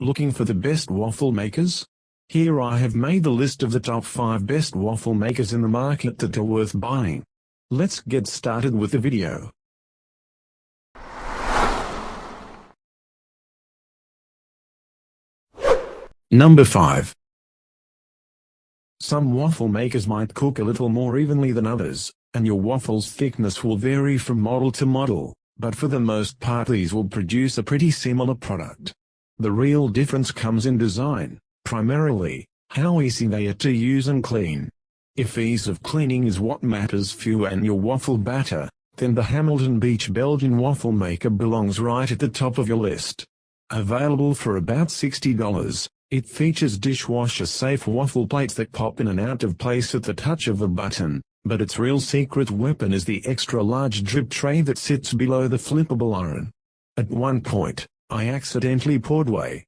Looking for the best waffle makers? Here I have made the list of the top 5 best waffle makers in the market that are worth buying. Let's get started with the video. Number 5. Some waffle makers might cook a little more evenly than others, and your waffle's thickness will vary from model to model, but for the most part these will produce a pretty similar product. The real difference comes in design, primarily, how easy they are to use and clean. If ease of cleaning is what matters for you and your waffle batter, then the Hamilton Beach Belgian waffle maker belongs right at the top of your list. Available for about $60, it features dishwasher-safe waffle plates that pop in and out of place at the touch of a button, but its real secret weapon is the extra-large drip tray that sits below the flippable iron. At one point, I accidentally poured way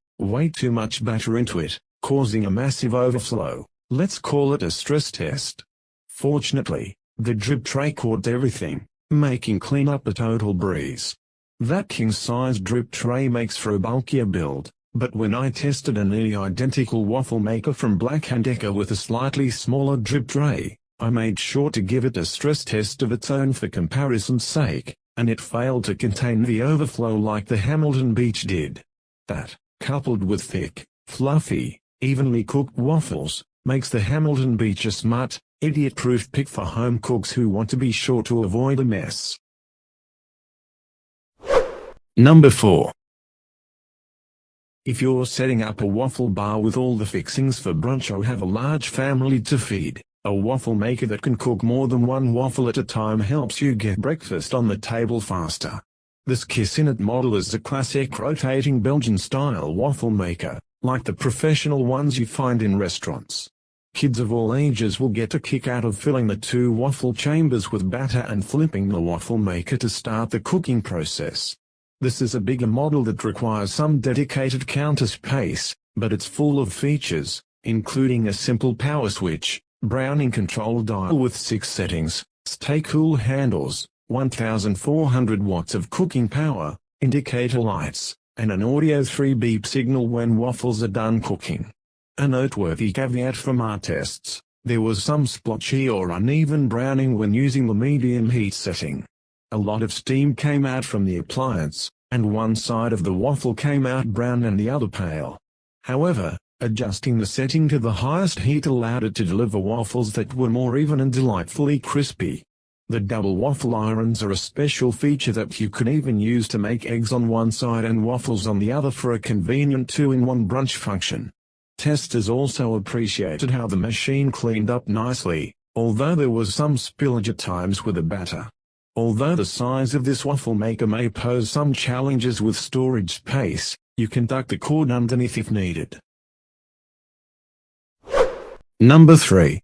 too much batter into it, causing a massive overflow. Let's call it a stress test. Fortunately, the drip tray caught everything, making cleanup a total breeze. That king-size drip tray makes for a bulkier build, but when I tested a nearly identical waffle maker from Black & Decker with a slightly smaller drip tray, I made sure to give it a stress test of its own for comparison's sake, and it failed to contain the overflow like the Hamilton Beach did. That, coupled with thick, fluffy, evenly cooked waffles, makes the Hamilton Beach a smart, idiot-proof pick for home cooks who want to be sure to avoid a mess. Number 4. If you're setting up a waffle bar with all the fixings for brunch or have a large family to feed, a waffle maker that can cook more than one waffle at a time helps you get breakfast on the table faster. This Kissinet model is a classic rotating Belgian-style waffle maker, like the professional ones you find in restaurants. Kids of all ages will get a kick out of filling the 2 waffle chambers with batter and flipping the waffle maker to start the cooking process. This is a bigger model that requires some dedicated counter space, but it's full of features, including a simple power switch, browning control dial with 6 settings, stay-cool handles, 1,400 watts of cooking power, indicator lights, and an audio 3-beep signal when waffles are done cooking. A noteworthy caveat from our tests, there was some splotchy or uneven browning when using the medium heat setting. A lot of steam came out from the appliance, and one side of the waffle came out brown and the other pale. However, adjusting the setting to the highest heat allowed it to deliver waffles that were more even and delightfully crispy. The double waffle irons are a special feature that you can even use to make eggs on one side and waffles on the other for a convenient 2-in-1 brunch function. Testers also appreciated how the machine cleaned up nicely, although there was some spillage at times with the batter. Although the size of this waffle maker may pose some challenges with storage space, you can duck the cord underneath if needed. Number 3.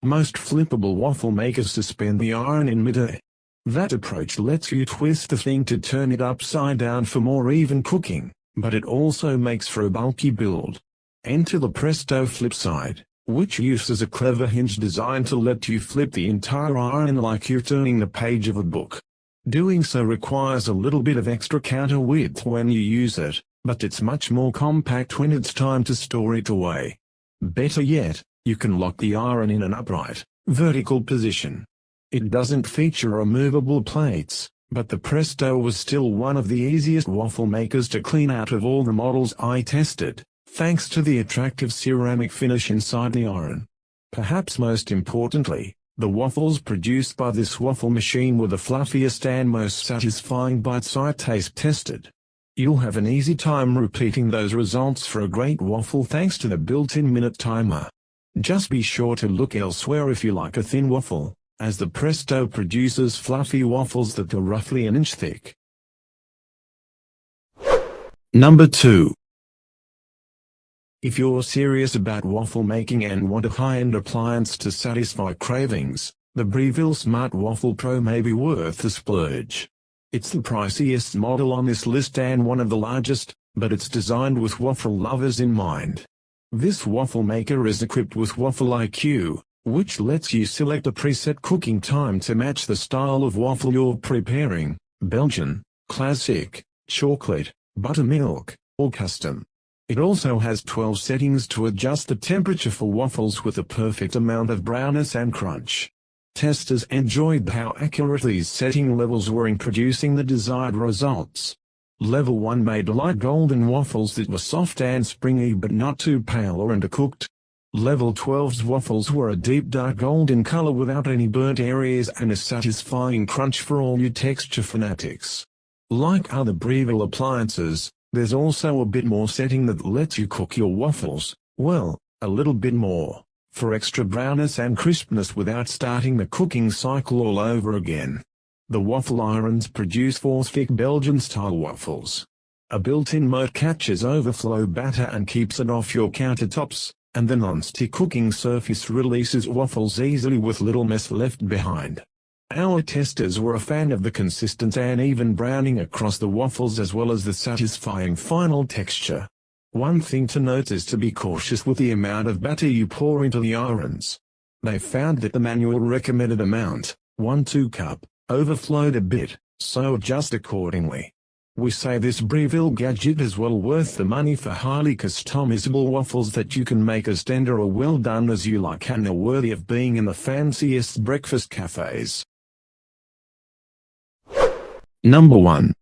Most flippable waffle makers suspend the iron in midair. That approach lets you twist the thing to turn it upside down for more even cooking, but it also makes for a bulky build. Enter the Presto flip side, which uses a clever hinge designed to let you flip the entire iron like you're turning the page of a book. Doing so requires a little bit of extra counter width when you use it, but it's much more compact when it's time to store it away. Better yet, you can lock the iron in an upright, vertical position. It doesn't feature removable plates, but the Presto was still one of the easiest waffle makers to clean out of all the models I tested, thanks to the attractive ceramic finish inside the iron. Perhaps most importantly, the waffles produced by this waffle machine were the fluffiest and most satisfying bites I taste tested. You'll have an easy time repeating those results for a great waffle thanks to the built-in minute timer. Just be sure to look elsewhere if you like a thin waffle, as the Presto produces fluffy waffles that are roughly an inch thick. Number 2. If you're serious about waffle making and want a high-end appliance to satisfy cravings, the Breville Smart Waffle Pro may be worth the splurge. It's the priciest model on this list and one of the largest, but it's designed with waffle lovers in mind. This waffle maker is equipped with Waffle IQ, which lets you select a preset cooking time to match the style of waffle you're preparing: Belgian, classic, chocolate, buttermilk, or custom. It also has 12 settings to adjust the temperature for waffles with the perfect amount of brownness and crunch. Testers enjoyed how accurate these setting levels were in producing the desired results. Level 1 made light golden waffles that were soft and springy but not too pale or undercooked. Level 12's waffles were a deep dark golden color without any burnt areas and a satisfying crunch for all you texture fanatics. Like other VEVOR appliances, there's also a bit more setting that lets you cook your waffles, well, a little bit more, for extra brownness and crispness without starting the cooking cycle all over again. The waffle irons produce 4 thick Belgian-style waffles. A built-in moat catches overflow batter and keeps it off your countertops, and the non-stick cooking surface releases waffles easily with little mess left behind. Our testers were a fan of the consistent and even browning across the waffles as well as the satisfying final texture. One thing to note is to be cautious with the amount of batter you pour into the irons. They found that the manual recommended amount, 1-2 cup, overflowed a bit, so adjust accordingly. We say this VEVOR gadget is well worth the money for highly customizable waffles that you can make as tender or well done as you like and are worthy of being in the fanciest breakfast cafes. Number 1.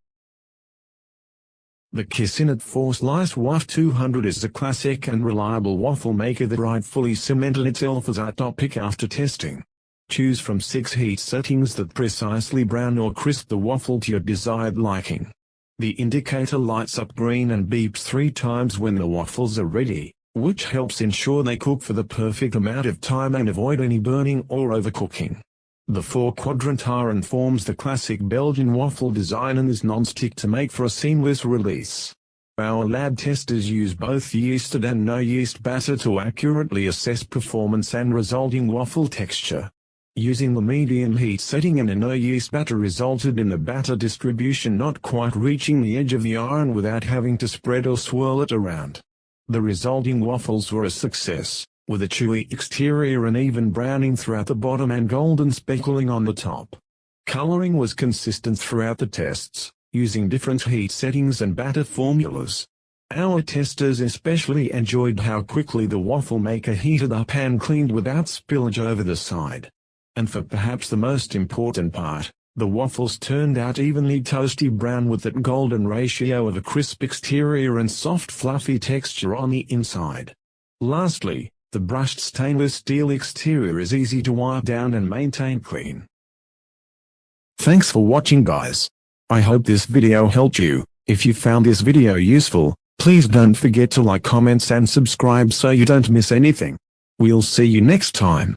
The Kitchenette 4-Slice Waffle 200 is a classic and reliable waffle maker that rightfully cemented itself as our top pick after testing. Choose from 6 heat settings that precisely brown or crisp the waffle to your desired liking. The indicator lights up green and beeps 3 times when the waffles are ready, which helps ensure they cook for the perfect amount of time and avoid any burning or overcooking. The 4-quadrant iron forms the classic Belgian waffle design and is non-stick to make for a seamless release. Our lab testers use both yeasted and no-yeast batter to accurately assess performance and resulting waffle texture. Using the medium heat setting and a no-yeast batter resulted in the batter distribution not quite reaching the edge of the iron without having to spread or swirl it around. The resulting waffles were a success, with a chewy exterior and even browning throughout the bottom and golden speckling on the top. Coloring was consistent throughout the tests, using different heat settings and batter formulas. Our testers especially enjoyed how quickly the waffle maker heated up and cleaned without spillage over the side. And for perhaps the most important part, the waffles turned out evenly toasty brown with that golden ratio of a crisp exterior and soft fluffy texture on the inside. Lastly, the brushed stainless steel exterior is easy to wipe down and maintain clean. Thanks for watching, guys. I hope this video helped you. If you found this video useful, please don't forget to like, comments and subscribe so you don't miss anything. We'll see you next time.